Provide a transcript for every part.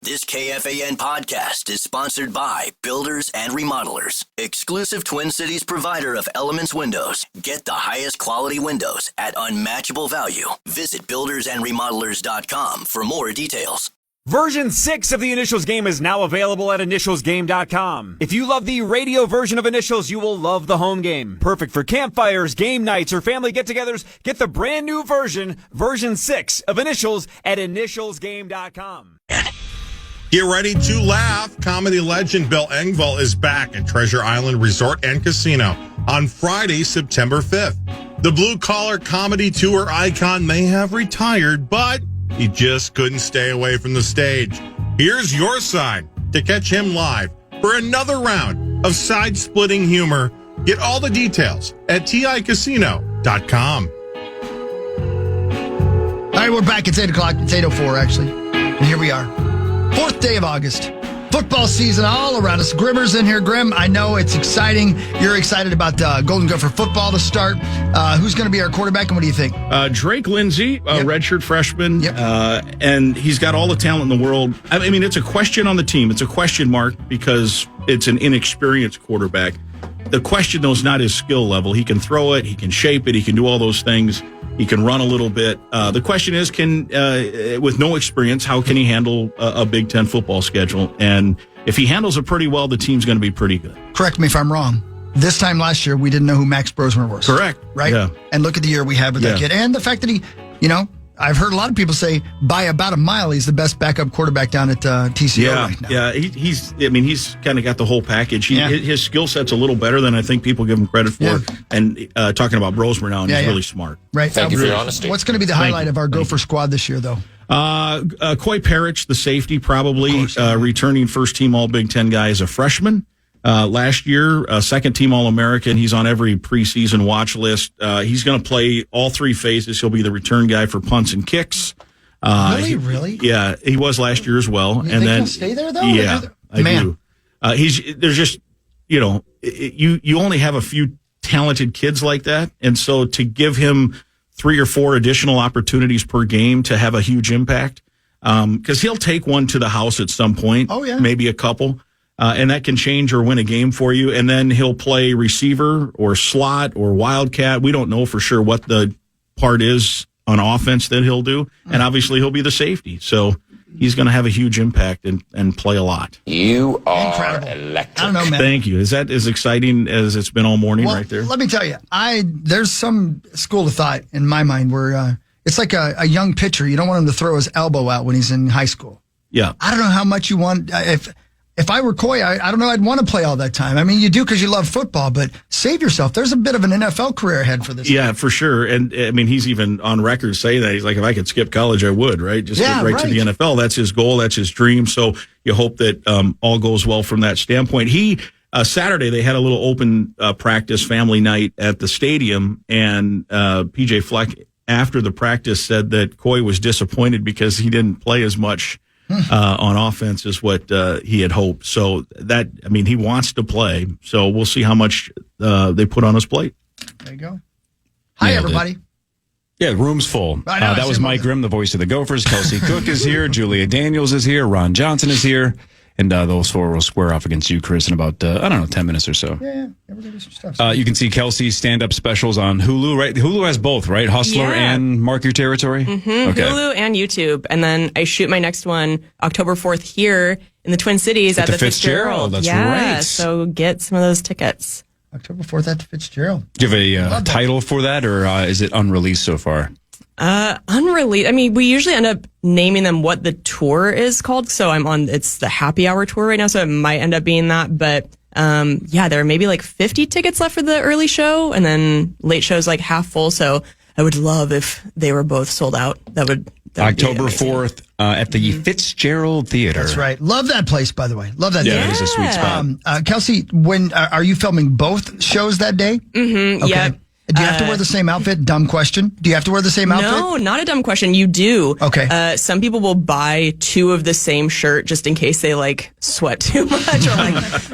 This KFAN podcast is sponsored by Builders and Remodelers, exclusive Twin Cities provider of Elements Windows. Get the highest quality windows at unmatchable value. Visit buildersandremodelers.com for more details. Version 6 of the Initials game is now available at initialsgame.com. If you love the radio version of Initials, you will love the home game. Perfect for campfires, game nights, or family get-togethers. Get the brand new version 6 of Initials at initialsgame.com. Get ready to laugh. Comedy legend Bill Engvall is back at Treasure Island Resort and Casino on Friday, September 5th. The blue-collar comedy tour icon may have retired, but he just couldn't stay away from the stage. Here's your sign to catch him live for another round of side-splitting humor. Get all the details at ticasino.com. All right, we're back. It's 8 o'clock. It's 8:04, actually. And here we are. 4th day of August. Football season all around us. Grimmer's in here. Grimm, I know it's exciting. You're excited about Golden Gopher football to start. Who's going to be our quarterback, and what do you think? Drake Lindsay, redshirt freshman, and he's got all the talent in the world. I mean, it's a question on the team. It's a question mark because it's an inexperienced quarterback. The question, though, is not his skill level. He can throw it. He can shape it. He can do all those things. He can run a little bit. The question is, with no experience, how can he handle a Big Ten football schedule? And if he handles it pretty well, the team's going to be pretty good. Correct me if I'm wrong. This time last year, we didn't know who Max Brosmer was. Correct. Right? Yeah. And look at the year we have with that kid. And the fact that he, I've heard a lot of people say by about a mile, he's the best backup quarterback down at TCO right now. Yeah, he's kind of got the whole package. His skill set's a little better than I think people give him credit for. Yeah. And talking about Brosmer now, and he's really smart. Right. Thank you for your honesty. What's going to be the highlight of our Gopher squad this year, though? Coy Parrish, the safety, probably returning first-team All-Big Ten guy as a freshman. Last year, second-team All-American. He's on every preseason watch list. He's going to play all three phases. He'll be the return guy for punts and kicks. Really? Yeah, he was last year as well. You think he'll stay there, though? Yeah, I do. There's just, you only have a few talented kids like that. And so to give him 3 or 4 additional opportunities per game to have a huge impact, because he'll take one to the house at some point. Oh, yeah. Maybe a couple. And that can change or win a game for you. And then he'll play receiver or slot or wildcat. We don't know for sure what the part is on offense that he'll do. And obviously he'll be the safety. So he's going to have a huge impact and play a lot. You are incredible. Electric. I don't know, man. Thank you. Is that as exciting as it's been all morning right there? Let me tell you, there's some school of thought in my mind where it's like a young pitcher. You don't want him to throw his elbow out when he's in high school. Yeah. I don't know how much you want. If I were Coy, I don't know, I'd want to play all that time. I mean, you do because you love football, but save yourself. There's a bit of an NFL career ahead for this. Yeah, for sure. And I mean, he's even on record saying that. He's like, if I could skip college, I would, right? Just get right to the NFL. That's his goal. That's his dream. So you hope that all goes well from that standpoint. Saturday, they had a little open practice family night at the stadium, and PJ Fleck, after the practice, said that Coy was disappointed because he didn't play as much on offense is what he had hoped. So he wants to play. So we'll see how much they put on his plate. There you go. Hi, everybody. Yeah, the room's full. That was Mike Grimm, the voice of the Gophers. Kelsey Cook is here. Julia Daniels is here. Ron Johnson is here. And those 4 will square off against you, Chris, in about, 10 minutes or so. Yeah. We're going to do some stuff. You can see Kelsey's stand-up specials on Hulu, right? Hulu has both, right? Hustler and Mark Your Territory? Mm-hmm. Okay. Hulu and YouTube. And then I shoot my next one October 4th here in the Twin Cities at the Fitzgerald. That's right. So get some of those tickets. October 4th at the Fitzgerald. Do you have a title for that, or is it unreleased so far? Unreleased. I mean, we usually end up naming them what the tour is called. So it's the happy hour tour right now. So it might end up being that. But, there are maybe like 50 tickets left for the early show, and then late show's like half full. So I would love if they were both sold out. That would October 4th at the Fitzgerald Theater. That's right. Love that place, by the way. Love that. Yeah, it is a sweet spot. Kelsey, when are you filming both shows that day? Mm-hmm. Okay. Yeah. Do you have to wear the same outfit? Dumb question. Do you have to wear the same outfit? No, not a dumb question. You do. Okay. Some people will buy 2 of the same shirt just in case they sweat too much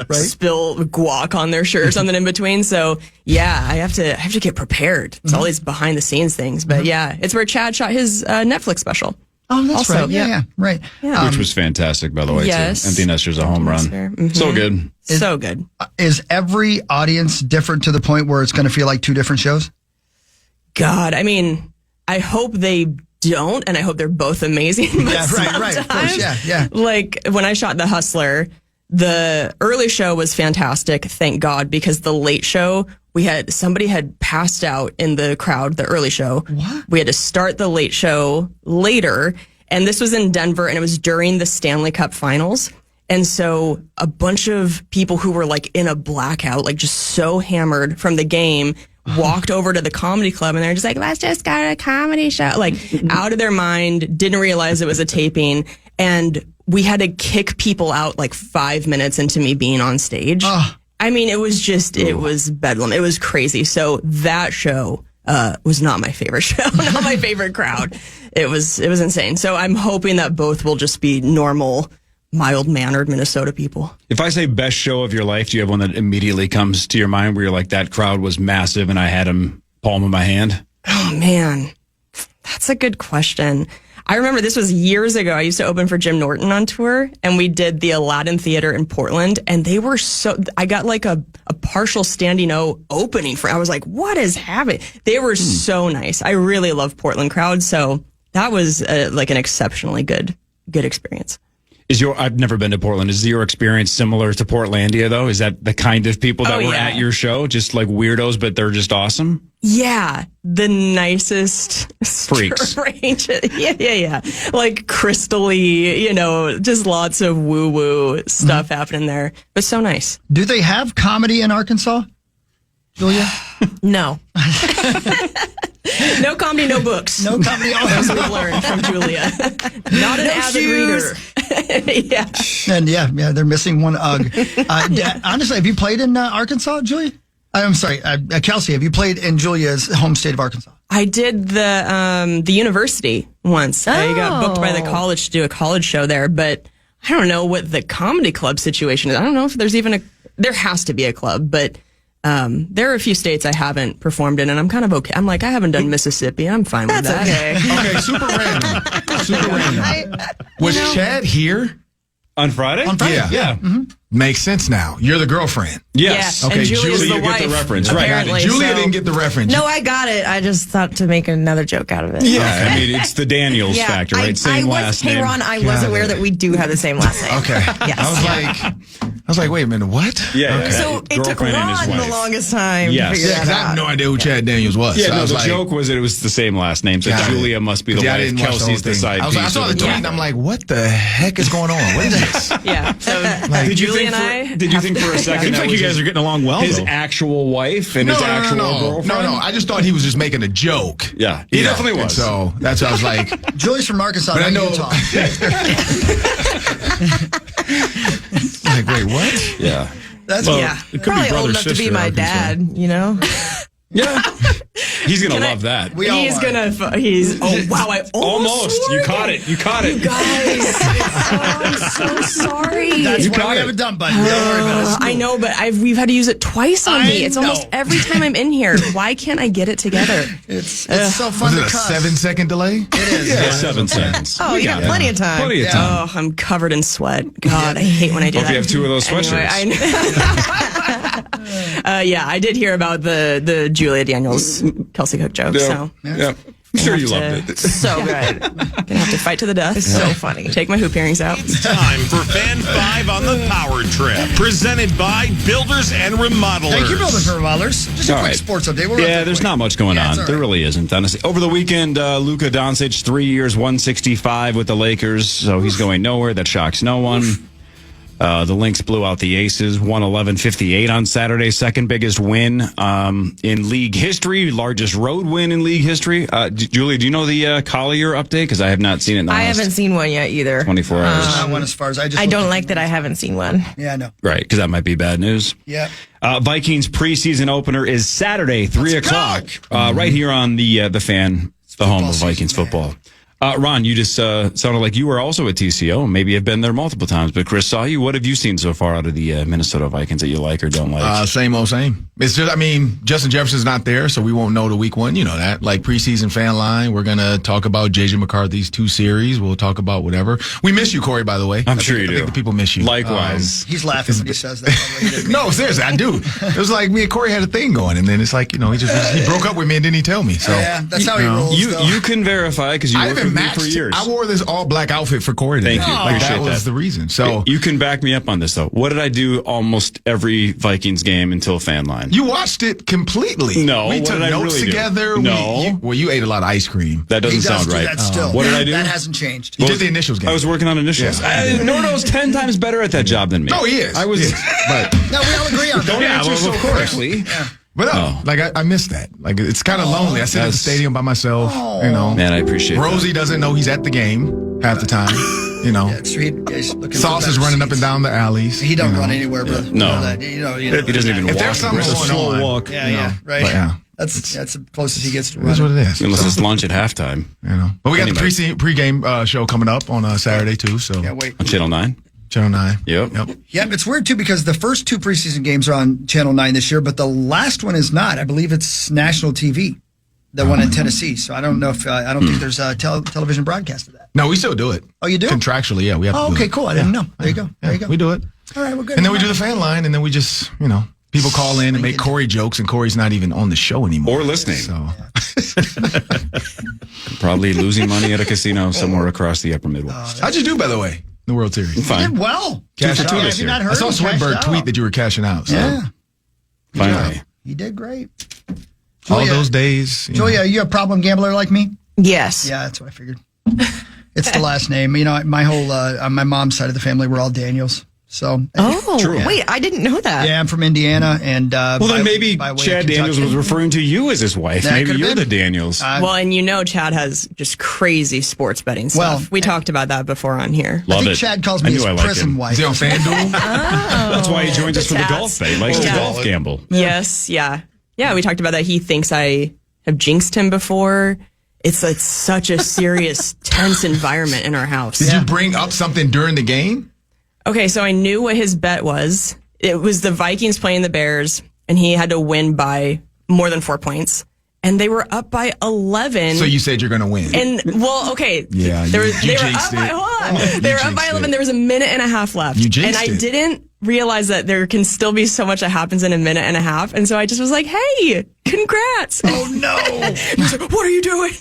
or spill guac on their shirt or something in between. So yeah, I have to get prepared. It's all these behind the scenes things. But yeah, it's where Chad shot his Netflix special. Oh, that's Also, right. Yeah, right. Yeah. Which was fantastic, by the way, Yes. too. Empty Nesters, a home run. Mm-hmm. So good. So good. Is every audience different to the point where it's going to feel like two different shows? God, I mean, I hope they don't, and I hope they're both amazing. But right. Of course, yeah. Like when I shot The Hustler, the early show was fantastic, thank God, because the late show, somebody had passed out in the crowd, the early show. What? We had to start the late show later, and this was in Denver, and it was during the Stanley Cup Finals. And so a bunch of people who were like in a blackout, like just so hammered from the game, walked over to the comedy club, and they're just like, let's just go to a comedy show. Like out of their mind, didn't realize it was a taping. And we had to kick people out like 5 minutes into me being on stage. I mean, it was bedlam. It was crazy. So that show was not my favorite show, not my favorite crowd. It was insane. So I'm hoping that both will just be normal, mild-mannered Minnesota people. If I say best show of your life, do you have one that immediately comes to your mind where you're like, that crowd was massive and I had him palm in my hand? Oh, man. That's a good question. I remember this was years ago. I used to open for Jim Norton on tour, and we did the Aladdin Theater in Portland, and they were I got like a partial standing O opening for, I was like, what is happening? They were so nice. I really love Portland crowds, so that was like an exceptionally good experience. I've never been to Portland. Is your experience similar to Portlandia, though? Is that the kind of people that were at your show? Just like weirdos, but they're just awesome? Yeah. The nicest freaks. Strange. Yeah. Like crystally, just lots of woo-woo stuff happening there. But so nice. Do they have comedy in Arkansas, Julia? No. No comedy, no books. No comedy. As we've learned from Julia. Not an avid reader. Yeah. And they're missing one UGG. Honestly, have you played in Arkansas, Julia? I'm sorry, Kelsey, have you played in Julia's home state of Arkansas? I did the university once. I got booked by the college to do a college show there, but I don't know what the comedy club situation is. I don't know if there's even there has to be a club, but there are a few states I haven't performed in, and I'm kind of okay. I'm like, I haven't done Mississippi, and I'm fine with that. Okay, super random. Super random. Was Chad here? On Friday? Yeah. Mm-hmm. Makes sense now. You're the girlfriend. Yes. Yeah. Okay, and Julia's Julia, the wife. Get the reference. Apparently, Right. Julia didn't get the reference. No, I got it. I just thought to make another joke out of it. Yeah, I mean, it's the Daniels factor, right? Same last name. Hey, Ron, I was aware that we do have the same last name. Okay. Yes. I was like, wait a minute, what? Yeah. Okay. So it took Girlfriend and his Ron the wife. longest time Yes. to figure Yeah, because that I have out. no idea who Chad Daniels was. Yeah, so I no, was the like, joke was that it was the same last name. So Got it. Julia must be the I wife. didn't watch the whole Kelsey's the thing. side I piece. saw the tweet and I'm like, what the heck is going on? What is this? Yeah. So Did you Julie think and I did you think for a second Seems that like was you guys are getting along well, his though. actual wife and his actual girlfriend? No. I just thought he was just making a joke. Yeah, he definitely And was. so that's why I was like, Julia's from Arkansas, But I not know- Utah. like, wait, what? Yeah. That's Yeah. It could be Probably brother, old enough to sister, be my Arkansas. dad, you know? Yeah. He's going to love that. We all he's are. oh wow, I almost swore You again. caught it. You caught it. Guys, I'm so sorry. That's You why got we it. have a dump button. Don't worry about it. I know, but we've had to use it twice on me. It's know. almost every time I'm in here. Why can't I get it together? It's so fun Was to it a cuss. 7-second delay? It is. Yeah, 7 seconds. Oh, you got plenty of time. Plenty of time. Oh, I'm covered in sweat. God, I hate when I do Hope that. you have 2 of those sweatshirts. Anyway, yeah, I did hear about the Julia Daniels Kelsey Cook joke. So Yeah. I'm sure you have loved to- it. So good. gonna have to fight to the death. It's so funny. Take my hoop earrings out. Time for Fan 5 on the Power Trip. Presented by Builders and Remodelers. Thank you, Builders and Remodelers. Just a All quick right. sports update. We'll run Yeah, through there's quick. not much going Yeah, on. it's all There right. really isn't, honestly. Over the weekend, Luka Doncic, 3 years, 165 with the Lakers, so he's going nowhere. That shocks no one. The Lynx blew out the Aces, 111-58 on Saturday, second biggest win in league history, largest road win in league history. Julie, do you know the Collier update? Because I have not seen it in the I last haven't seen one yet either. 24 hours. There's not one as far as I just. I looked don't at like the- that I haven't seen one. Yeah, I know. Right, because that might be bad news. Yeah. Vikings preseason opener is Saturday, 3 o'clock, right here on the Fan, the home of Vikings season, football. Ron, you just sounded like you were also at TCO. Maybe have been there multiple times, but Chris saw you. What have you seen so far out of the Minnesota Vikings that you like or don't like? Same old same. It's just, I mean, Justin Jefferson's not there, so we won't know the week one. You know that. Like preseason Fanline, we're going to talk about J.J. McCarthy's 2 series. We'll talk about whatever. We miss you, Corey, by the way. I'm sure you do. I think the people miss you. Likewise. He's laughing when he says that. No, seriously, I do. It was like me and Corey had a thing going, and then it's like, you know, he broke up with me and didn't he tell me. So yeah, that's how he rolls. You can verify because you worked with me for years. I wore this all black outfit for Corey today. Thank you. Like, Appreciate that was the reason. So you can back me up on this, though. What did I do almost every Vikings game until Fanline? You watched it completely. No, we what took did I notes really do? together. No. You ate a lot of ice cream. That doesn't sound right. That still. What did I do? That hasn't changed. You did the initials game. I was working on initials. Yeah. Nordo's 10 times better at that job than me. No, he is. I was. But No, we all agree on that. Don't answer so correctly. Yeah. But no, like I missed that. Like it's kind of lonely. I sit at the stadium by myself. You know, Man, I appreciate Rosie doesn't know he's at the game half the time. You know, Yeah, so he's looking Sauce for is better running up and seats. down the alleys. He don't you know. run anywhere, brother. No. You know that. You know He doesn't even If walk. there's something It's a going slow on, walk. Yeah, you know, yeah, right. But yeah, That's the closest he gets to that's what running. it is. Unless So, it's lunch at halftime you know, but we got Anyway. the pregame show coming up on Saturday too. So Can't wait. on Channel 9. Channel 9. Yep. Yeah, it's weird too because the first 2 preseason games are on Channel 9 this year, but the last one is not. I believe it's national TV, the one in Tennessee. So I don't know if I don't think there's a television broadcast of that. No, we still do it. Oh, you do? Contractually, yeah, we have to Oh, do okay, it. cool. I didn't know. There you go. There you go. We do it. All right, we're good. And then we do the fan line, and then we just, you know, people call in and make Corey jokes, and Corey's not even on the show anymore. Or listening. So Probably losing money at a casino somewhere across the upper Midwest. how'd you do, by the way, in the World Series? You Fine. did well. Cash out. Have you not heard I saw him? Cashed Swinburne out. tweet that you were cashing out. So. Yeah, Finally. he did great. All Julia- those days. Julia, are you a problem gambler like me? Yes. Yeah, that's what I figured. It's the last name. You know, my whole on my mom's side of the family, we're all Daniels. So, Oh, wait, I didn't know that. yeah, I'm from Indiana, and Well, then maybe by way of Chad Daniels Kentucky. was referring to you as his wife. That Maybe could've you're been. the Daniels. Well, and you know Chad has just crazy sports betting stuff. Well, we talked about that before on here. I Love think it. Chad calls I me knew his I liked prison him. wife. Is he on FanDuel? That's why he joins us for the Tats. golf bet. He likes to Yeah. golf gamble. Yes, yeah. Yeah, we talked about that. He thinks I have jinxed him before. It's such a serious, tense environment in our house. Did you bring up something during the game? Okay, so I knew what his bet was. It was the Vikings playing the Bears, and he had to win by more than 4 points. And they were up by 11. So you said you're going to win. And well, okay. Yeah, they were you up jinxed by it. hold on. You They were up by jinxed 11. it. There was a minute and a half left. You jinxed and I it. didn't realize that there can still be so much that happens in a minute and a half. And so I just was like, "Hey, congrats!" Oh no! He was like, "What are you doing?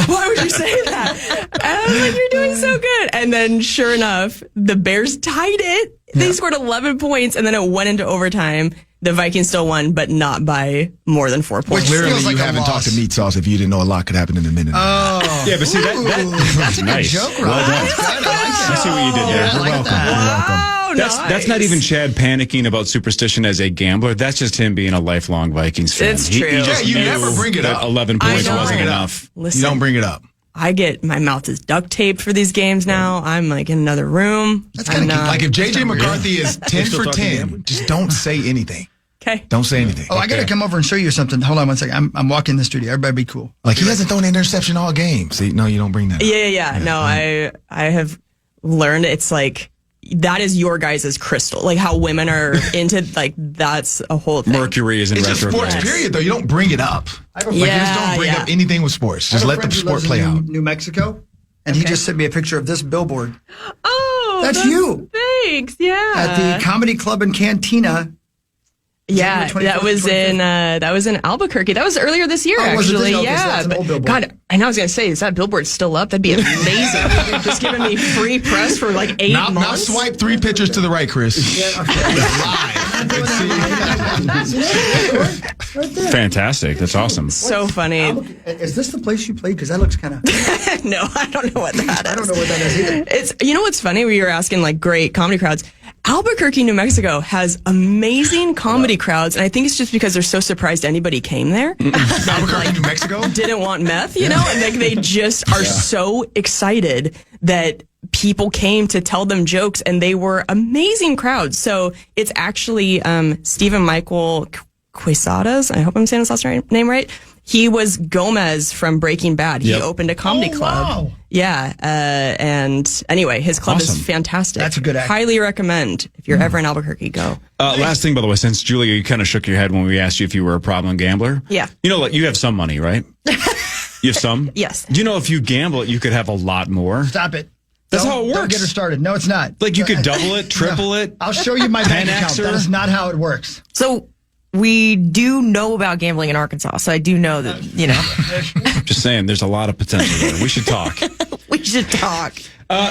Why would you say that?" And I was like, "You're doing so good." And then, sure enough, the Bears tied it. They scored 11 points, and then it went into overtime. The Vikings still won, but not by more than 4 points. Which Clearly, feels like you a haven't loss. talked to Meat Sauce if you didn't know a lot could happen in a minute. Yeah, but see, that's a nice. good joke, Well right? done. That's good. I like that. I see what you did there. I You're like welcome. that. You're welcome. Oh, That's not even Chad panicking about superstition as a gambler. That's just him being a lifelong Vikings fan. It's He true. just Yeah, you knew never bring it that up. 11 I points know. wasn't Bring it enough. Listen, You don't bring it up. I get my mouth is duct taped for these games now. I'm like in another room. That's kinda cute. Like if JJ McCarthy is 10 still for talking 10, gambling? just don't say anything. Okay. Don't say anything. Oh, I got to come over and show you something. Hold on one second. I'm walking in the studio. Everybody be cool. Like he hasn't thrown an interception all game. See, no, you don't bring that up. Yeah. No, I have learned it's like that is your guys' crystal. Like how women are into like that's a whole thing. Mercury is in It's just retrograde. sports, period, though. You don't bring it up. Like, you just don't bring up anything with sports. Just let the sport play out. New Mexico, and he just sent me a picture of this billboard Oh, That's you. Thanks. Yeah. at the Comedy Club and Cantina. Yeah, January that was 25th. in Albuquerque. That was earlier this year, Oh, was it this- actually. okay, so Yeah, that's an old billboard. God, and I was gonna say, is that billboard still up? That'd be amazing. Just giving me free press for like 8 Now months. swipe 3 pictures to the right, Chris. Fantastic. That's awesome. So funny. Is this the place you played? Because that looks kind of. No, I don't know what that is. I don't know what that is either. It's what's funny? We were asking like great comedy crowds. Albuquerque, New Mexico has amazing comedy crowds, and I think it's just because they're so surprised anybody came there. Albuquerque, New Mexico? Didn't want meth, you know, and like they just are so excited that people came to tell them jokes, and they were amazing crowds. So it's actually Stephen Michael Quesadas. I hope I'm saying his last name right. He was Gomez from Breaking Bad. He Yep. opened a comedy club. Wow. Yeah. And anyway, his club Awesome. is fantastic. That's a good act. Highly recommend. If you're ever in Albuquerque, go. Last thing, by the way, since Julia, you kind of shook your head when we asked you if you were a problem gambler. Yeah. You know, like, you have some money, right? You have some? Yes. Do you know if you gamble it, you could have a lot more? Stop it. That's how it Don't works. get her started. No, it's not. Like, you could double it, triple it. I'll show you my bank account. 10Xer. That is not how it works. So we do know about gambling in Arkansas. So I do know that, Just saying, there's a lot of potential there. We should talk. we should talk.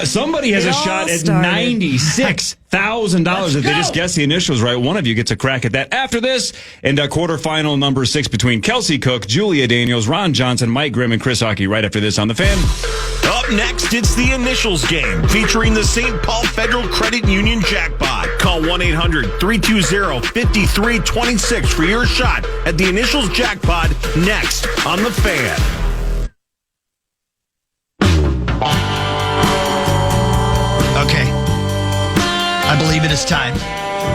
Somebody has It a all shot at started. $96,000 if they just guess the initials right. One of you gets a crack at that after this. And quarterfinal number 6 between Kelsey Cook, Julia Daniels, Ron Johnson, Mike Grimm, and Chris Hawkey right after this on The Fan. Up next, it's the initials game featuring the St. Paul Federal Credit Union jackpot. Call 1-800-320-5326 for your shot at the initials jackpot next on The Fan. Okay. I believe it is time.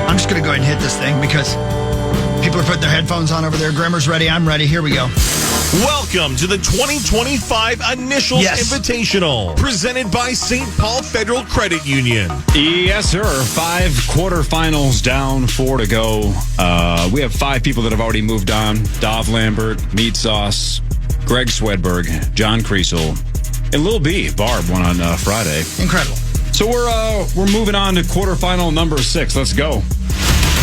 I'm just going to go ahead and hit this thing because people are putting their headphones on over there. Grimmer's ready. I'm ready. Here we go. Welcome to the 2025 Initials Yes. Invitational, presented by St. Paul Federal Credit Union. Yes, sir. 5 quarterfinals down, 4 to go. We have 5 people that have already moved on. Dov Lambert, Meat Sauce, Greg Swedberg, John Kriesel, and Lil B. Barb won on Friday. Incredible. So we're moving on to quarterfinal number 6. Let's go.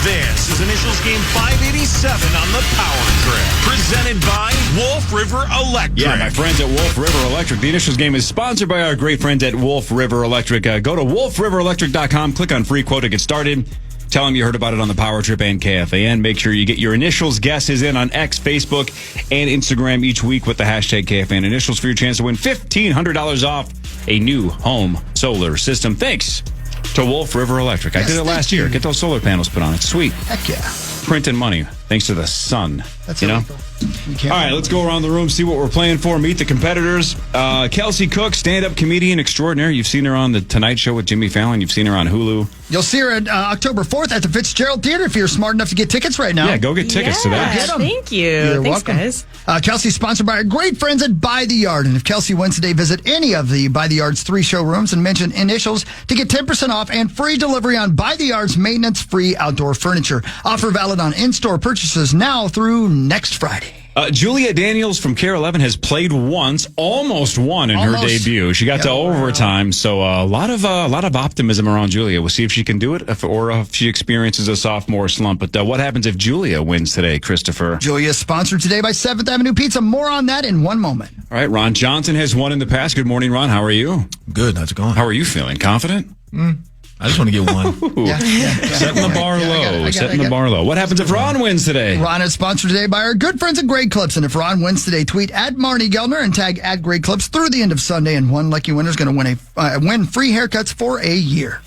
This is Initials Game 587 on the Power Trip, presented by Wolf River Electric. Yeah, my friends at Wolf River Electric. The Initials Game is sponsored by our great friends at Wolf River Electric. Go to wolfriverelectric.com, click on free quote to get started. Tell them you heard about it on the Power Trip and KFAN. Make sure you get your initials guesses in on X, Facebook, and Instagram each week with the hashtag KFAN Initials for your chance to win $1,500 off a new home solar system. Thanks to Wolf River Electric. Yes, I did it last thank year. you. Get those solar panels put on. It's sweet. Heck yeah. Printing money thanks to the sun. That's you know? illegal. You can't All right, let's go around the room, see what we're playing for, meet the competitors. Kelsey Cook, stand-up comedian extraordinaire. You've seen her on The Tonight Show with Jimmy Fallon. You've seen her on Hulu. You'll see her at October 4th at the Fitzgerald Theater if you're smart enough to get tickets right now. Yeah, go get tickets to that. Get 'em. Thank you. You're Thanks, welcome. guys. Kelsey's sponsored by our great friends at By the Yard. And if Kelsey wins today, visit any of the By the Yard's 3 showrooms and mention initials to get 10% off and free delivery on By the Yard's maintenance-free outdoor furniture. Offer valid on in-store purchases now through next Friday. Julia Daniels from KARE 11 has played once, almost won in her Almost. debut. She got to overtime, so a lot of optimism around Julia. We'll see if she can do it, or if she experiences a sophomore slump. But what happens if Julia wins today, Christopher? Julia is sponsored today by 7th Avenue Pizza. More on that in one moment. All right, Ron Johnson has won in the past. Good morning, Ron. How are you? Good. How's it going? How are you feeling? Confident? I just want to get one. Yeah. Setting the bar low. Setting the bar low. What happens if Ron wins today? Ron is sponsored today by our good friends at Grey Clips. And if Ron wins today, tweet at Marnie Geldner and tag at Grey Clips through the end of Sunday. And one lucky winner is going to win free haircuts for a year.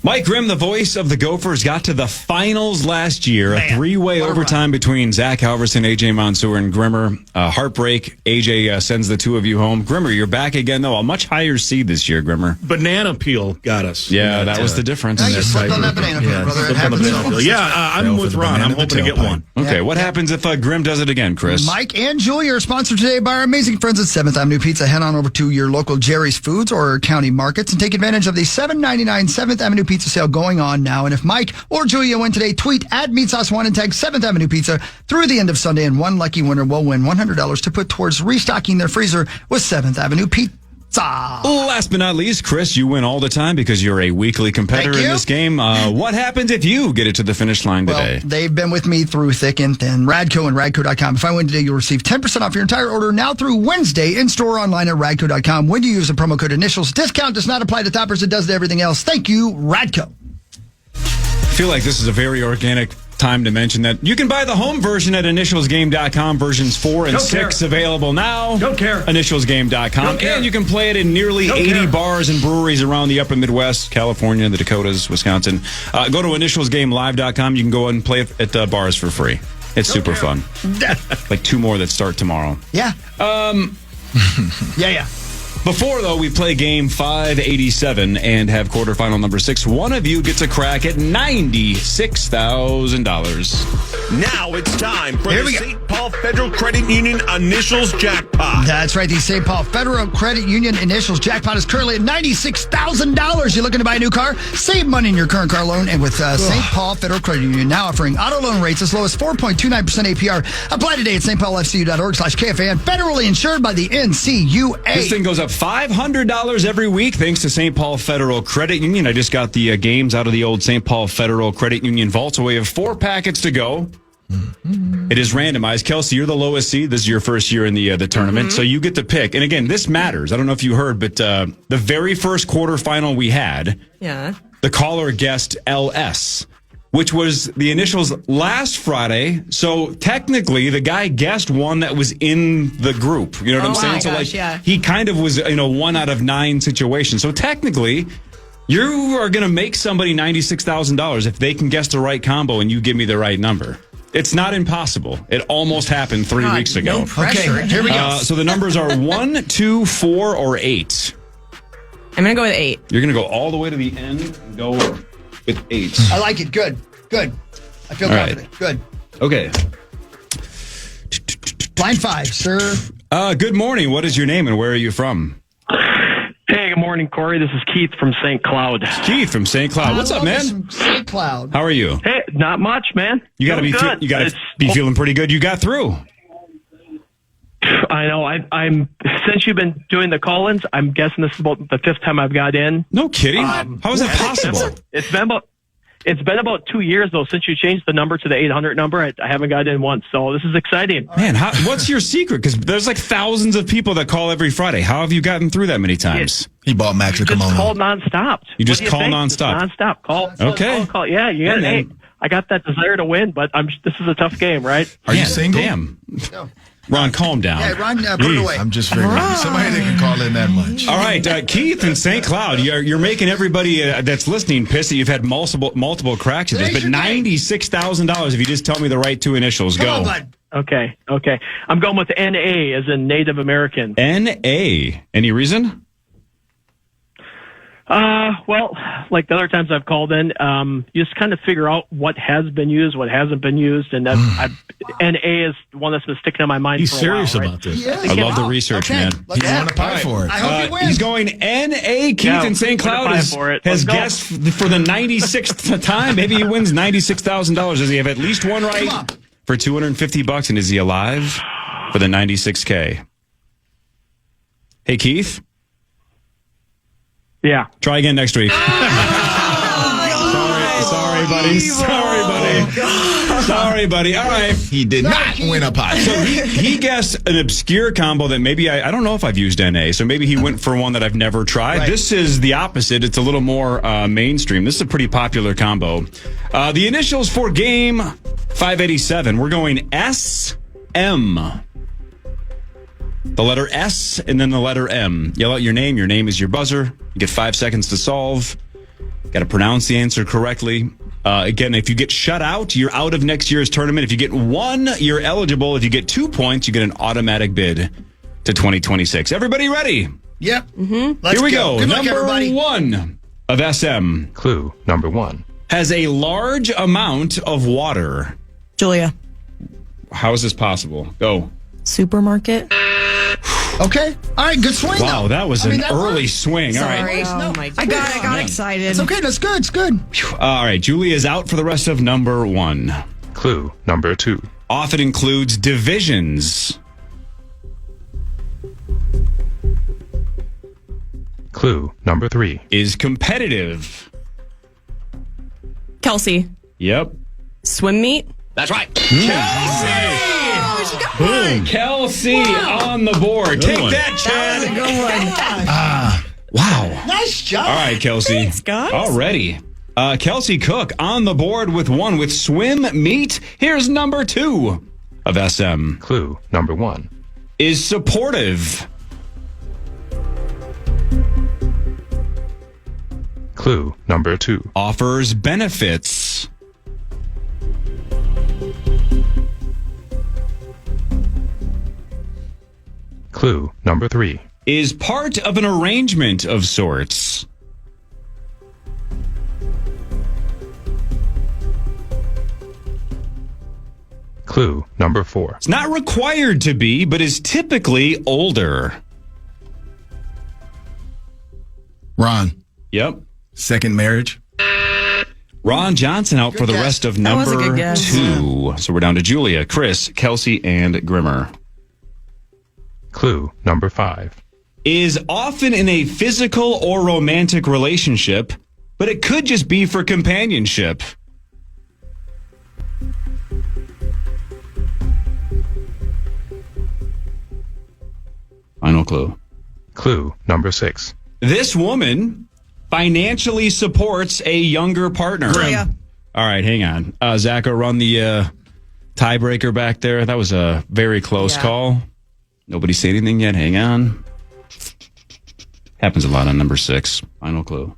Mike Grimm, the voice of the Gophers, got to the finals last year. A 3-way what a overtime between Zach Halverson, AJ Mansour, and Grimmer. Heartbreak. AJ sends the 2 of you home. Grimmer, you're back again, though. A much higher seed this year, Grimmer. Banana peel got us. Yeah, that was the difference. Now you slipped on that banana peel, brother. It Slipped on the happens. banana peel. Yeah, I'm Fell with for the Ron. banana I'm in the hoping to get tailpipe. one. Okay, what happens if Grimm does it again, Chris? Mike and Julia are sponsored today by our amazing friends at 7th Avenue Pizza. Head on over to your local Jerry's Foods or county markets and take advantage of the $7.99 7th Avenue Pizza sale going on now. And if Mike or Julia win today, tweet at MeatSauce1 and tag 7th Avenue Pizza through the end of Sunday. And one lucky winner will win $100 to put towards restocking their freezer with 7th Avenue Pizza. Last but not least, Chris, you win all the time because you're a weekly competitor Thank in you. this game. What happens if you get it to the finish line today? Well, they've been with me through thick and thin. Radco and Radco.com. If I win today, you'll receive 10% off your entire order now through Wednesday in store online at Radco.com. When you use the promo code initials, discount does not apply to toppers. It does to everything else. Thank you, Radco. I feel like this is a very organic time to mention that you can buy the home version at initialsgame.com. Versions 4 and 6 available now. Don't care. Initialsgame.com. Don't care. And you can play it in nearly 80 bars and breweries around the upper Midwest, California, the Dakotas, Wisconsin. Go to initialsgamelive.com. You can go and play it at bars for free. It's super fun. Like 2 more that start tomorrow. Yeah. Yeah. Before, though, we play game 587 and have quarterfinal number 6. One of you gets a crack at $96,000. Now it's time for Here the we go. St. Paul Paul Federal Credit Union Initials Jackpot. That's right. The St. Paul Federal Credit Union Initials Jackpot is currently at $96,000. You're looking to buy a new car? Save money in your current car loan. And with St. Paul Federal Credit Union now offering auto loan rates as low as 4.29% APR. Apply today at stpaulfcu.org/KFAN. Federally insured by the NCUA. This thing goes up $500 every week thanks to St. Paul Federal Credit Union. I just got the games out of the old St. Paul Federal Credit Union vault, so we have 4 packets to go. Mm-hmm. It is randomized. Kelsey, you're the lowest seed. This is your first year in the tournament, so you get to pick. And again, this matters. I don't know if you heard, but the very first quarterfinal we had, the caller guessed LS, which was the initials last Friday. So technically, the guy guessed one that was in the group. You know what I'm saying? So he kind of was, 1 out of 9 situation. So technically, you are going to make somebody $96,000 if they can guess the right combo and you give me the right number. It's not impossible. It almost happened 3 weeks ago. No pressure. Okay, here we go. So the numbers are 1, 2, 4, or 8. I'm going to go with 8. You're going to go all the way to the end and go with 8. I like it. Good. I feel confident. Good. Okay. Line 5, sir. Good morning. What is your name and where are you from? Hey, good morning, Corey. This is Keith from St. Cloud. Keith from St. Cloud. What's up, man? St. Cloud. How are you? Hey, not much, man. You got to be good. you got to be feeling pretty good. You got through. I know. I'm since you've been doing the call-ins, I'm guessing this is about the 5th time I've got in. No kidding. How is that possible? It's been about 2 years though since you changed the number to the 800 number. I haven't got in once, so this is exciting. Man, what's your secret? Because there's like thousands of people that call every Friday. How have you gotten through that many times? He bought Max a Just kimono. call nonstop. You just call nonstop. Nonstop. Call. Okay. Call. Yeah, you got. Hey, I got that desire to win, but this is a tough game, right? Are you single? Damn. No. Ron, calm down. Yeah, Ron, put it away. I'm just figuring somebody that can call in that much. All right, Keith in St. Cloud, you're making everybody that's listening piss that you've had multiple cracks at this, but $96,000 if you just tell me the right 2 initials. Come Go. on, bud. Okay. I'm going with NA as in Native American. NA. Any reason? Well, like the other times I've called in, you just kind of figure out what has been used, what hasn't been used, and that's NA is one that's been sticking in my mind. He's for a serious while, about this. Yeah. I love the research, man. He's on a pie for it. I hope he wins. He's going NA. Keith in St. Cloud has guessed for the 96th time. Maybe he wins $96,000. Does he have at least one right for $250? And is he alive for the 96K? Hey, Keith. Yeah. Try again next week. Sorry, buddy. Sorry, buddy. All right. He did not win a pie. So he guessed an obscure combo that maybe I don't know if I've used NA, so maybe he went for one that I've never tried. Right. This is the opposite. It's a little more mainstream. This is a pretty popular combo. The initials for game 587, we're going SM. The letter S and then the letter M. Yell out your name. Your name is your buzzer. You get 5 seconds to solve. Got to pronounce the answer correctly. Again, if you get shut out, you're out of next year's tournament. If you get 1, you're eligible. If you get 2 points, you get an automatic bid to 2026. Everybody ready? Yep. Mm-hmm. Here we go. Good luck, Number everybody. 1 of SM. Clue number 1. Has a large amount of water. Julia. How is this possible? Go. Supermarket. Okay. All right. Good swing. Wow, though. that was an early swing. All Sorry. right. Oh my God. I got excited. It's okay. That's good. It's good. All right. Julie is out for the rest of number 1. Clue number 2. Often includes divisions. Clue number 3. Is competitive. Kelsey. Yep. Swim meet. That's right. Kelsey! Boom. Kelsey on the board. Take that, Chad. Wow. Nice job. All right, Kelsey. Thanks, guys. Already. Kelsey Cook on the board with 1 with swim meet. Here's number 2 of SM. Clue number 1. Is supportive. Clue number 2. Offers benefits. Clue number 3. Is part of an arrangement of sorts. Clue number 4. It's not required to be, but is typically older. Ron. Yep. Second marriage. Ron Johnson out for the rest of That was a good number guess. 2. So we're down to Julia, Chris, Kelsey, and Grimmer. Clue number 5. Is often in a physical or romantic relationship, but it could just be for companionship. Final clue. Clue number 6. This woman financially supports a younger partner. Yeah. All right, hang on. Zach will run the tiebreaker back there. That was a very close call. Nobody say anything yet. Hang on. Happens a lot on number 6. Final clue.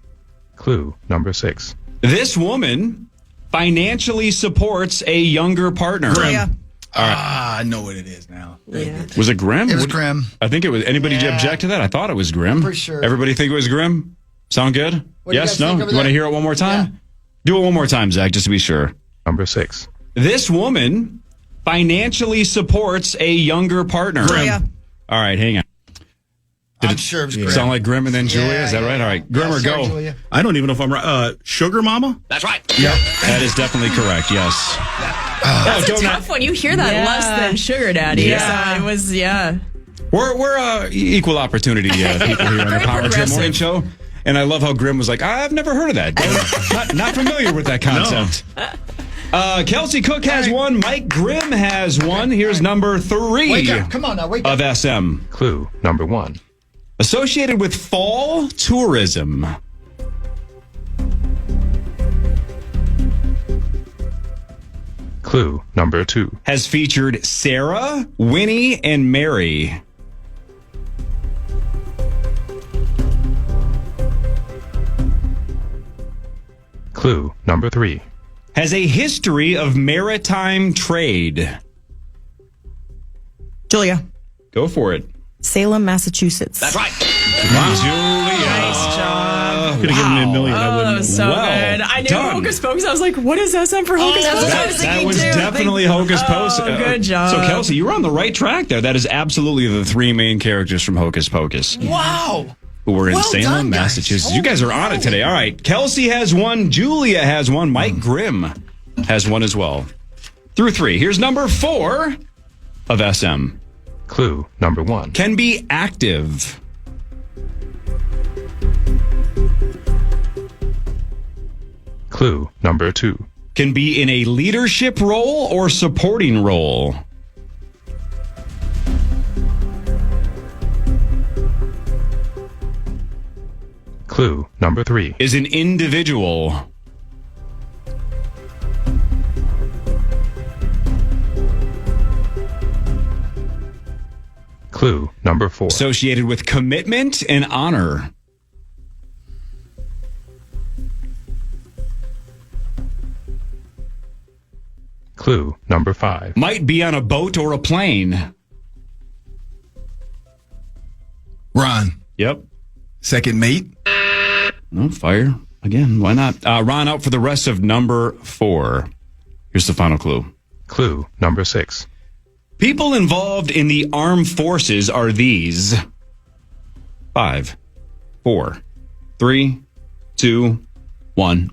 Clue number 6. This woman financially supports a younger partner. Yeah. I know what it is now. Yeah. Was it Grimm? It was Grimm. I think it was. Anybody object to that? I thought it was Grimm. For sure. Everybody think it was Grimm? Sound good? What do you Yes? guys No? think You over want to there? hear it one more time? Do it one more time, Zach, just to be sure. Number 6. This woman financially supports a younger partner. Yeah. All right, hang on. I'm sure it was Grimm. Sound like Grimm and then Julia? Is that right? All right. Grimmer, Sorry, go. Julia. I don't even know if I'm right. Sugar Mama? That's right. That is definitely correct, yes. That's a tough one. You hear that less than Sugar Daddy. Yeah. So it was, We're equal opportunity people here on the Power Trip progressive. Morning Show. And I love how Grimm was like, I've never heard of that. not familiar with that concept. Kelsey Cook has one. Mike Grimm has one. Here's number 3 Wake up. Come on now, wake up. of SM. Clue number 1. Associated with fall tourism. Clue number 2. Has featured Sarah, Winnie, and Mary. Clue number 3. Has a history of maritime trade. Julia. Go for it. Salem, Massachusetts. That's right. Julia. Nice job. Could have given me a million. I Oh, that wouldn't. was so Well good. I knew done. Hocus Pocus. I was like, what is SM for Hocus that's Pocus? what I was That thinking was too. definitely Hocus Pocus. good job. So, Kelsey, you were on the right track there. That is absolutely the 3 main characters from Hocus Pocus Wow. who were in Well Salem, done, guys. Massachusetts. You guys are on it today. All right. Kelsey has one. Julia has one. Mike Grimm has one as well. Through 3. Here's number 4 of SM. Clue number 1. Can be active. Clue number 2. Can be in a leadership role or supporting role. Clue number 3. Is an individual. Clue number 4. Associated with commitment and honor. Clue number 5. Might be on a boat or a plane. Ron. Yep. Second mate. No, fire. Again, why not? Ron out for the rest of number 4. Here's the final clue. Clue number 6. People involved in the armed forces are these. 5, 4, 3, 2, 1.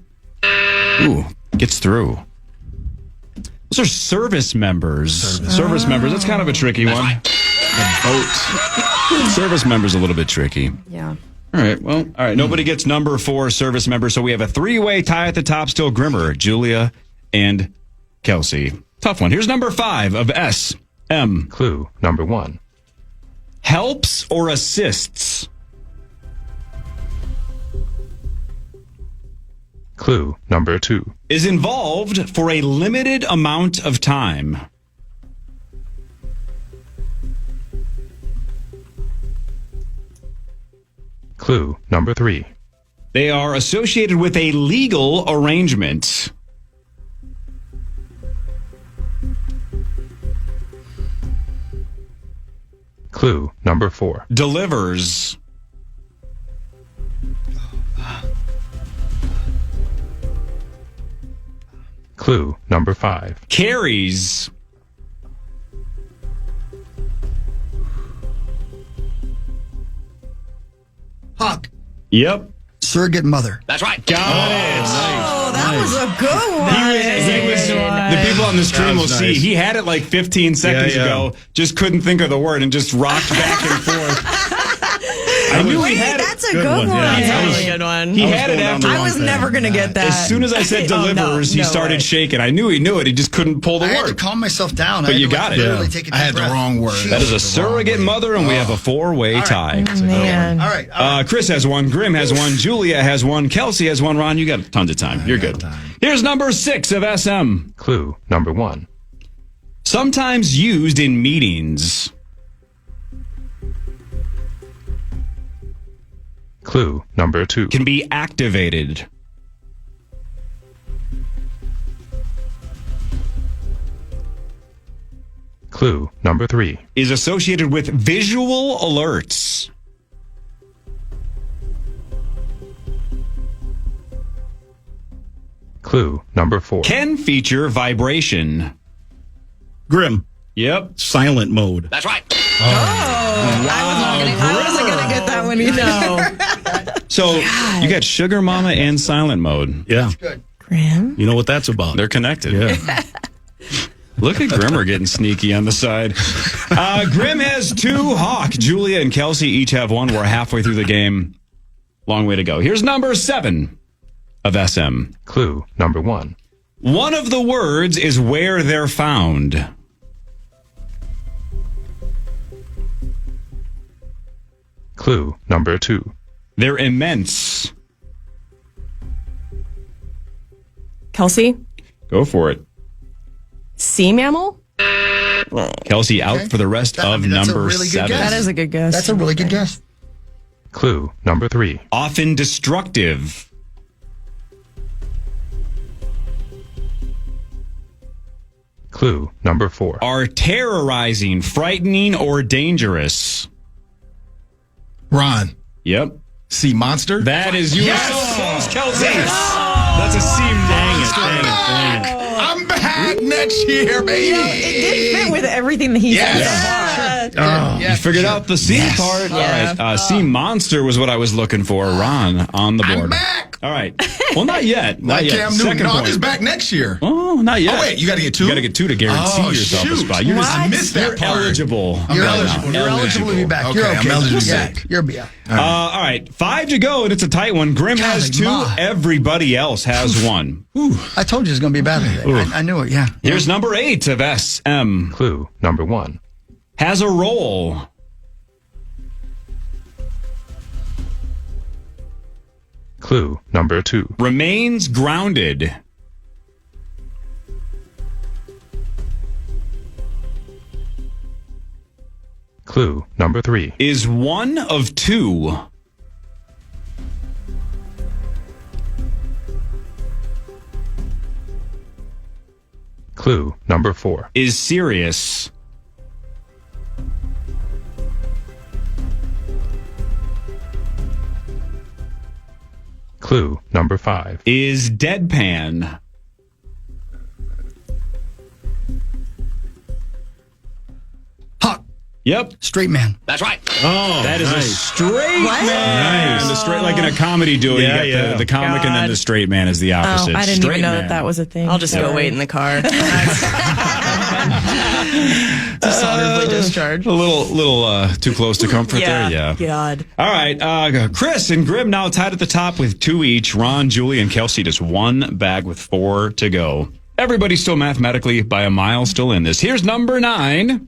Ooh, gets through. Those are service members. Service members. That's kind of a tricky one. Service members a little bit tricky. Yeah. All right. Well, all right. Nobody gets number 4 service member. So we have a 3-way tie at the top. Still Grimmer, Julia, and Kelsey. Tough one. Here's number 5 of SM. Clue number 1. Helps or assists. Clue number 2. Is involved for a limited amount of time. Clue number 3. They are associated with a legal arrangement. Clue number 4. Delivers. Clue number 5. Carries. Yep. Surrogate mother. That's right. Got it. Oh, that was a good one. He was the people on the stream will see. He had it like 15 seconds ago, just couldn't think of the word and just rocked back and forth. I knew he had it. That's a good one. That's a really good one. He had it after. I was never going to get that. As soon as I said delivers, he started shaking. I knew he knew it. He just couldn't pull the I had to word. calm myself down. But you got it. Literally take a deep I had the breath. wrong word. That is a surrogate mother, and we have a four-way tie. Man. All right. Chris has one, Grimm has one, Julia has one, Kelsey has one. Ron, you got tons of time. You're good. Here's number 6 of SM. Clue number 1. Sometimes used in meetings. Clue number 2. Can be activated. Clue number 3. Is associated with visual alerts. Clue number 4. Can feature vibration. Grimm. Yep. Silent mode. That's right. I wasn't going to get that one either. So you got Sugar Mama and Silent Mode. Yeah. Good. Grimm? You know what that's about. They're connected. Yeah. Look at Grimmer getting sneaky on the side. Grimm has 2. Hawk, Julia, and Kelsey each have 1. We're halfway through the game. Long way to go. Here's number 7 of SM. Clue number 1. One of the words is where they're found. Clue number 2. They're immense. Kelsey, Go for it. sea mammal? Kelsey out for the rest of that's a number really good 7. guess. That is a good guess. That's a really good guess. Clue number 3. Often destructive. Clue number 4. Are terrorizing, frightening, or dangerous. Ron. Yep. Sea monster. That is you. Yes! Kelsey. That's a seam. Dang it. I'm back next year, baby. It did fit with everything that he said so far. You figured out the C part. Yeah. All right. C monster was what I was looking for. Ron on the board. I'm back. All right. Well, not yet. Not Like yet. Cam Newton. Second No, I'm point. just back next year. Oh, not yet. Oh, wait, you got to get 2? You got to get 2 to guarantee yourself a spot. You're just I missed that you're part. eligible. You're eligible. You're eligible to be back. Okay, You're okay. I'm eligible to be Yeah, back. You're back. All right. 5 to go, and it's a tight one. Grimm has Golly 2. ma. Everybody else has 1. I told you it was going to be bad today. I knew it, yeah. Here's number 8 of SM. Clue number 1. Has a role. Clue number 2. Remains grounded. Clue number 3. Is one of 2. Clue number 4. Is serious. Clue number 5. Is deadpan. Hawk, Yep. straight man. That's right. Oh, That is a straight man. Nice. The straight, like in a comedy duo, Yeah, you got yeah. the comic and then God. the straight man is the opposite. Oh, I didn't Straight even know man. that that was a thing. I'll just go wait in the car. Dishonorably discharged. A little too close to comfort there. Yeah. God. All right. Chris and Grimm now tied at the top with 2 each. Ron, Julie, and Kelsey just 1 bag with 4 to go. Everybody's still mathematically by a mile still in this. Here's number 9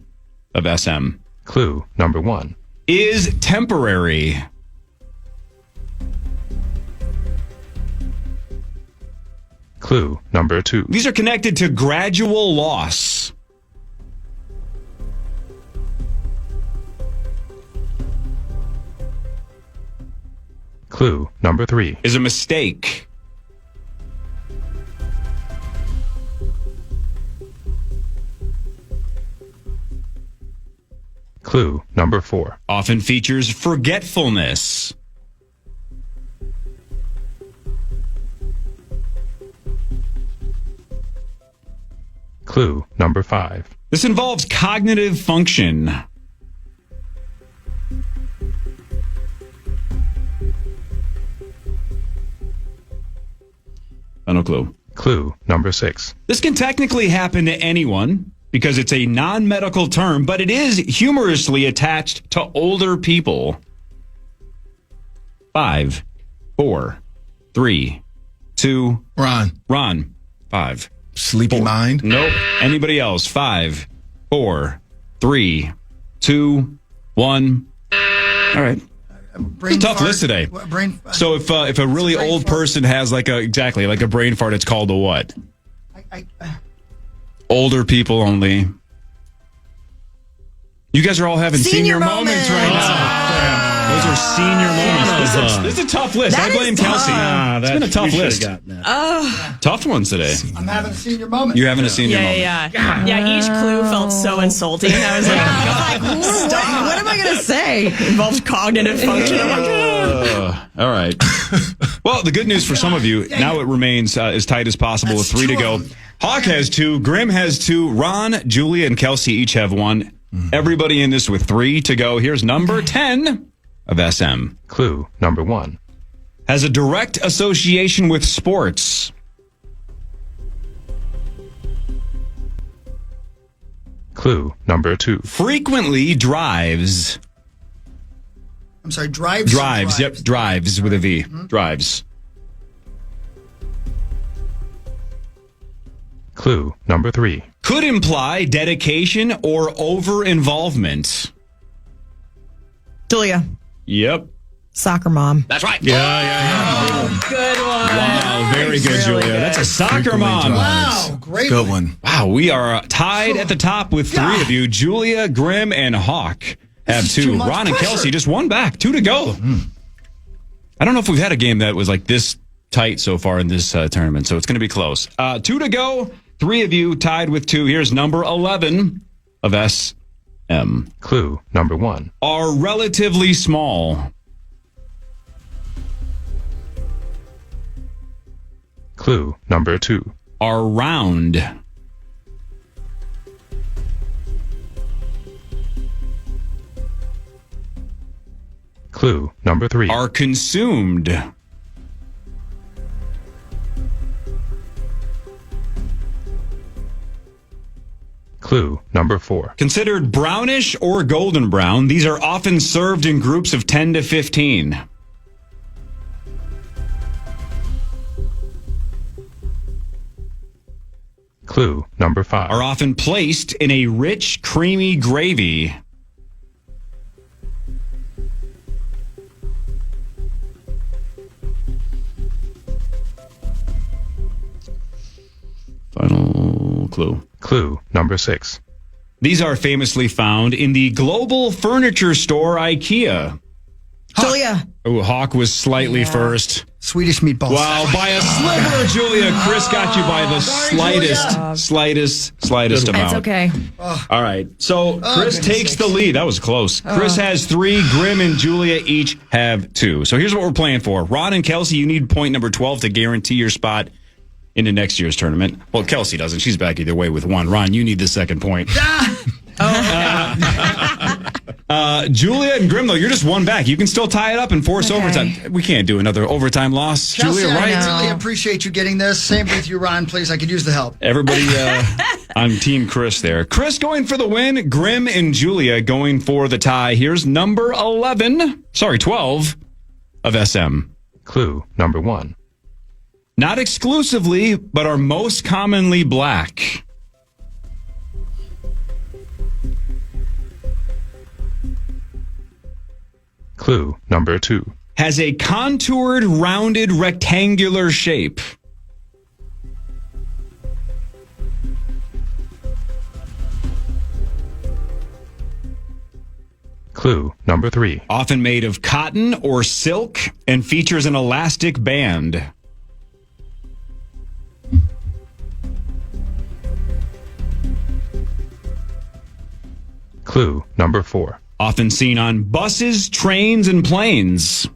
of SM. Clue number 1. Is temporary. Clue number 2. These are connected to gradual loss. Clue number 3. Is a mistake. Clue number 4. Often features forgetfulness. Clue number 5. This involves cognitive function. clue. Clue number 6. This can technically happen to anyone because it's a non-medical term, but it is humorously attached to older people. 5, 4, 3, 2. Ron. 5. Sleepy mind? Nope. Anybody else? 5, 4, 3, 2, 1. All right. It's a tough list today. So if a really old person has like a brain fart, it's called a what? Older people only. You guys are all having senior moments right now. Those are senior moments. This is a tough list. I blame Kelsey. It's been a tough list. Tough ones today. I'm having a senior moment. You're having a senior moment. Yeah, each clue felt so insulting. I was like, stop. What am I going to say? Involved cognitive function. All right. Well, the good news for some of you, now it remains as tight as possible with 3 to go. Hawk has 2, Grimm has 2, Ron, Julia, and Kelsey each have 1. Everybody in this with 3 to go. Here's number 10 of SM. Clue number 1. Has a direct association with sports. Clue number 2. Frequently drives. I'm sorry, drives? Drives, yep, drives with a V. Drives. Clue number 3. Could imply dedication or over-involvement. Julia. Yep. Soccer mom. That's right. Oh, good one. Wow, very good, Really Julia. good. That's a soccer mom. Wow, great. Good one. Wow, we are tied at the top with 3 of you. Julia, Grimm, and Hawk have 2. Ron and Kelsey just 1 back. 2 to go. I don't know if we've had a game that was like this tight so far in this tournament, so it's going to be close. 2 to go. 3 of you tied with 2. Here's number 11 of SM. Clue number 1. Are relatively small. Clue number 2. Are round. Clue number 3. Are consumed. Clue number 4. Considered brownish or golden brown, these are often served in groups of 10 to 15. Clue number 5. Are often placed in a rich, creamy gravy. Final clue. Clue number 6. These are famously found in the global furniture store IKEA. Julia. Oh, Hawk was slightly first. Swedish meatballs. Wow, by a sliver, Julia. Chris got you by the slightest amount. It's okay. All right. So Chris takes the lead. That was close. Chris has 3. Grimm and Julia each have 2. So here's what we're playing for. Ron and Kelsey, you need point number 12 to guarantee your spot into next year's tournament. Well, Kelsey doesn't. She's back either way with 1. Ron, you need the second point. Julia and Grimm, though, you're just 1 back. You can still tie it up and force overtime. We can't do another overtime loss. Kelsey, Julia, right? I really appreciate you getting this. Same with you, Ron. Please, I could use the help. Everybody on Team Chris there. Chris going for the win. Grimm and Julia going for the tie. Here's number 12 of SM. Clue number 1. Not exclusively, but are most commonly black. Clue number 2. Has a contoured, rounded, rectangular shape. Clue number 3. Often made of cotton or silk and features an elastic band. Clue number 4. Often seen on buses, trains, and planes.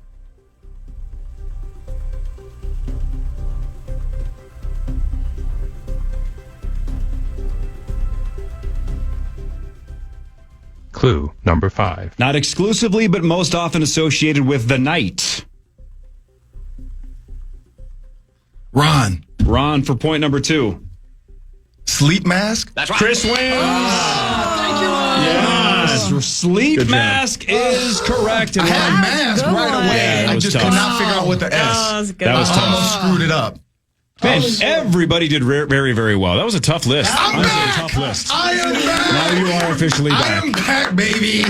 Clue number 5. Not exclusively, but most often associated with the night. Ron. Ron for point number 2. Sleep mask? That's right. Chris wins. Thank you, Ron. Yes. Sleep mask is correct. I had mask right away. Yeah, I just could not figure out what the S. That was I tough. almost screwed it up. Man, everybody did very, very well. That was a tough list. I'm back. A tough list. I am back. Now you are officially I back. am back, baby.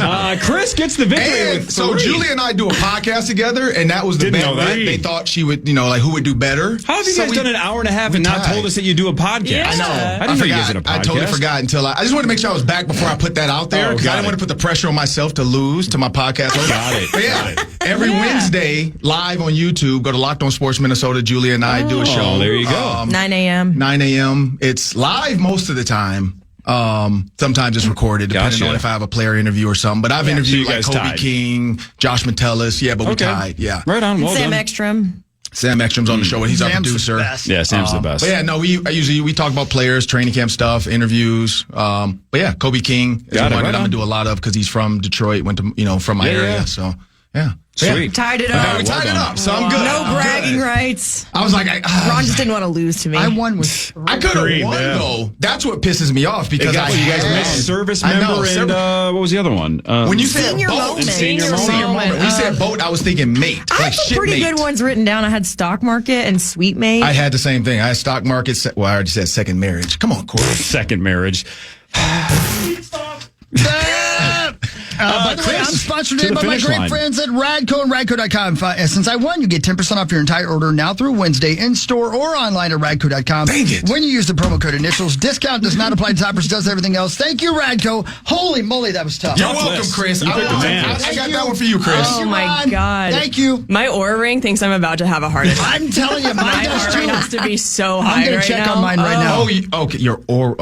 Chris gets the victory And with 3. so Julie and I do a podcast together, and that was the Didn't bet. know that. Right? They thought she would, like who would do better. How have you guys done an hour and a half and not told us that you do a podcast? Yeah. I know. I didn't know you guys did a podcast. I totally forgot until I just wanted to make sure I was back before I put that out there because I didn't want to put the pressure on myself to lose to my podcast. Got it. But yeah, every Wednesday live on YouTube. Go to Locked On Sports Minnesota. Julie and I do a show. Oh, there you go. 9 a.m. 9 a.m. It's live most of the time. Sometimes it's recorded, depending Gotcha. on if I have a player interview or something. But I've interviewed So you like guys Kobe tied. King, Josh Metellus. Yeah, but we tied. Yeah. Right on. Well Sam done. Ekstrom. Sam Ekstrom's on the show, and he's our Sam's the producer. best. Yeah, Sam's the best. But yeah, no, we talk about players, training camp stuff, interviews. But yeah, Kobe King is Got it, one right that I'm on. gonna do a lot of because he's from Detroit, went to from my area. yeah. So yeah, Sweet. Tied it Yeah, up. we tied it up, so I'm good. No I'm bragging good. rights. I was like, Ron just didn't want to lose to me. I won with I could have 3, won man. though. That's what pisses me off because You guys had- missed service I know, member and what was the other one? when you said Senior boat, moment. Senior moment. When you said boat, I was thinking mate. I like have some shipmate. pretty good ones written down. I had stock market and sweet mate. I had the same thing. I had stock market. Well, I already said second marriage. Come on, Corey. Second marriage. By the way, I'm sponsored to today the by my finish great line. friends at Radco and Radco.com. Since I won, you get 10% off your entire order now through Wednesday in store or online at Radco.com. Dang it. When you use the promo code initials, discount does not apply to toppers, does everything else. Thank you, Radco. Holy moly, that was tough. You're Tough welcome, list. Chris. You picked the man. I got that one for you, Chris. Oh my Ron. God. Thank you. My aura ring thinks I'm about to have a heart attack. I'm telling you, My mine does heart rate has too. to be so high I'm going right to check now. on mine right now. Oh, okay. Your aura.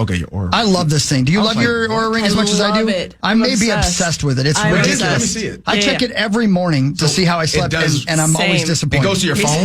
I love this thing. Do you love like, your Aura ring as much as I do? love it. I I'm may be obsessed. obsessed with it. It's I'm ridiculous. Let me see it. I check it every morning to see how I slept, does- and I'm always Same. disappointed. It goes to your phone.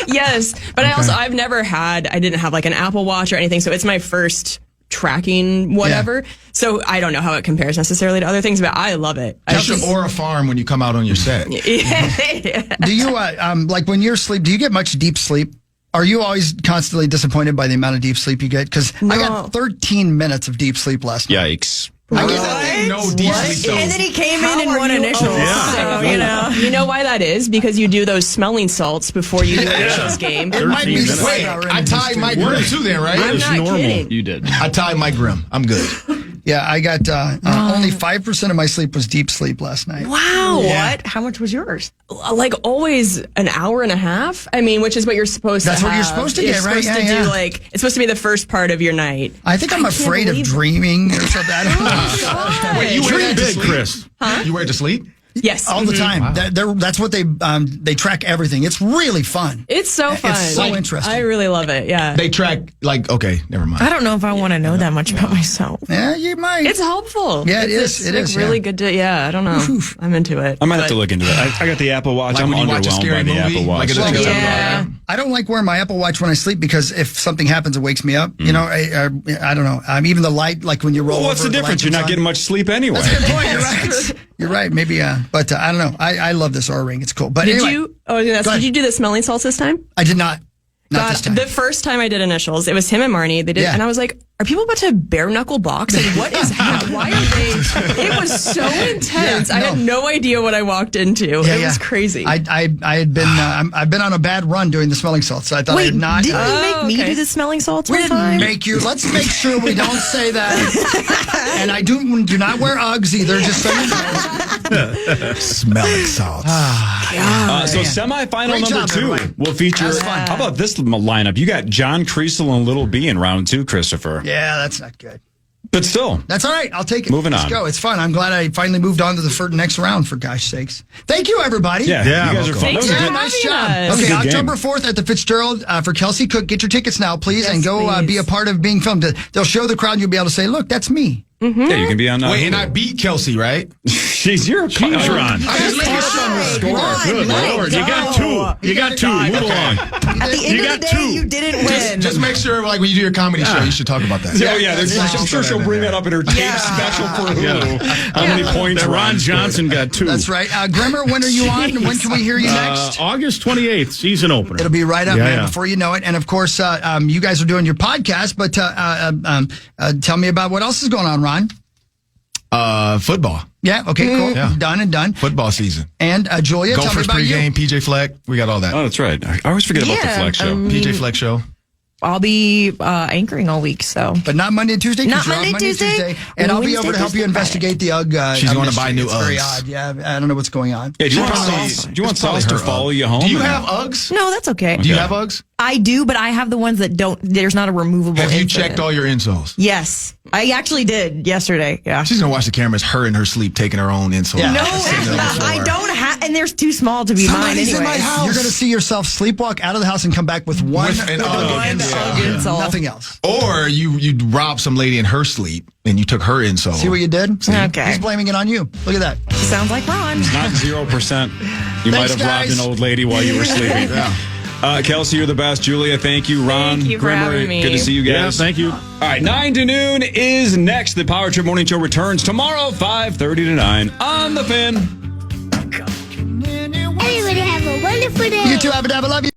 Yes, but I've never I didn't have like an Apple Watch or anything, so it's my first tracking whatever. So I don't know how it compares necessarily to other things, but I love it. That's your Aura Farm when you come out on your set. Do you like when you're asleep? Do you get much deep sleep? Are you always constantly disappointed by the amount of deep sleep you get? Because I got 13 minutes of deep sleep last night. Yikes. I get No deep sleep though. And then he came in and won initials. Yeah. So, You know why that is? Because you do those smelling salts before you do the initials game. It might be 13 minutes. Wait, I tied Mike Grimm too then, right? I'm not normal. kidding. You did. I tied Mike Grimm. I'm good. Yeah, I got only 5% of my sleep was deep sleep last night. Wow. what? How much was yours? Like always an hour and a half? I mean, which is what you're supposed That's to what have. you're supposed to You're get, right? supposed Yeah, to do yeah. like, it's supposed to be the first part of your night. I think I'm afraid of believe it. dreaming or something. I don't know. Wait, you wear Dream that to big, sleep? Chris. You wear it to sleep? Yes. All the time. That's what they track everything. It's really fun. It's so fun. It's so interesting. I really love it. Yeah. They track okay, never mind. I don't know if I want to know that much about myself. Yeah, you might. It's helpful. Yeah, it It's is. It like is, really yeah. good to, I don't know. I'm into it. I might have to look into that. I got the Apple Watch. Like I'm when you watch a underwhelmed scary by the movie, Apple Watch. like Well, Yeah. I don't like wearing my Apple Watch when I sleep because if something happens, it wakes me up. You know, I don't know. Even the light, like when you roll Well, what's over, the difference? light You're comes not on. getting much sleep anyway. That's a good point. You're right. You're right. Maybe, but I don't know. I love this Aura ring. It's cool. But Did anyway, you? Oh, yes. Go ahead. Did you do the smelling salts this time? I did not. Not God, this time. the first time I did initials, it was him and Marnie. They did, Yeah. and I was like, "Are people about to bare knuckle box? Like, what is happening? Why are they?" It was so intense. Yeah, I had no idea what I walked into. Yeah, it yeah. was crazy. I had been I've been on a bad run doing the smelling salts. So I thought I Wait, had not. didn't you make me okay. do the smelling salts We one didn't time? make you. Let's make sure we don't say that. And I do not wear Uggs either. Just so you know. Smelling salts. So semifinal Great number job, 2 everybody. will feature. That was fun. How about this lineup? You got John Creasel and Little B in round 2, Christopher. Yeah, that's not good. But still, That's all right. I'll take it. Moving Let's on. go. It's fun. I'm glad I finally moved on to the next round, for gosh sakes. Thank you, everybody. yeah, you guys are fun. That was a Yeah, good. nice having job. us. Okay, That was a good October 4th at the Fitzgerald for Kelsey Cook. Get your tickets now, please, and go please. be a part of being filmed. They'll show the crowd, and you'll be able to say, look, that's me. Yeah, you can be on. Wait, and Hulu. I beat Kelsey, right? Jeez, you're a Ron. I just make it sure. Good Lord. You got two. You got two. Move along. At the end of the day, you didn't win. Just make sure, like, when you do your comedy show, you should talk about that. Oh, yeah. I'm sure she'll bring that up in her tape special for Hulu. How many points Ron Johnson got two. That's right. Grimmer, when are you on? When can we hear you next? August 28th, season opener. It'll be right up, man, before you know it. And, of course, you guys are doing your podcast, but tell me about what else is going on, Ron. Football. Yeah, okay, cool. Yeah. Done and done. Football season. And Julia, tell me Gophers about pregame, you. PJ Fleck. We got all that. Oh, that's right. I always forget about the Flex show. PJ Fleck show. I'll be anchoring all week, so. But not Monday and Tuesday? Not Monday, Tuesday. And I'll be over to help you investigate the UGG. She's going to buy new It's very Uggs. odd. Yeah, I don't know what's going on. Yeah, do you want Sauce to follow you home? Do you have Uggs? No, that's okay. Do you have Uggs? I do, but I have the ones that don't, there's not a removable Have you insert checked in. all your insoles? Yes. I actually did yesterday. Yeah. She's going to watch the cameras, her in her sleep, taking her own insole. Yeah. No, Sitting on the floor. I don't have, and there's too small to be Somebody's mine in my anyway. house. You're going to see yourself sleepwalk out of the house and come back with one With an Ugg insole. Nothing else. Or you robbed some lady in her sleep and you took her insole. See what you did? Okay. He's blaming it on you. Look at that. Sounds like Ron. Not 0%. You might have robbed guys. an old lady while you were sleeping. Kelsey, you're the best. Julia, thank you. Ron, Thank you for Grimmer, having me. good to see you guys. Yeah, thank you. All right, 9 to noon is next. The Power Trip Morning Show returns tomorrow, 5:30 to 9 on The Fan. Everybody have a wonderful day. You too, Abba Dabba. Love you.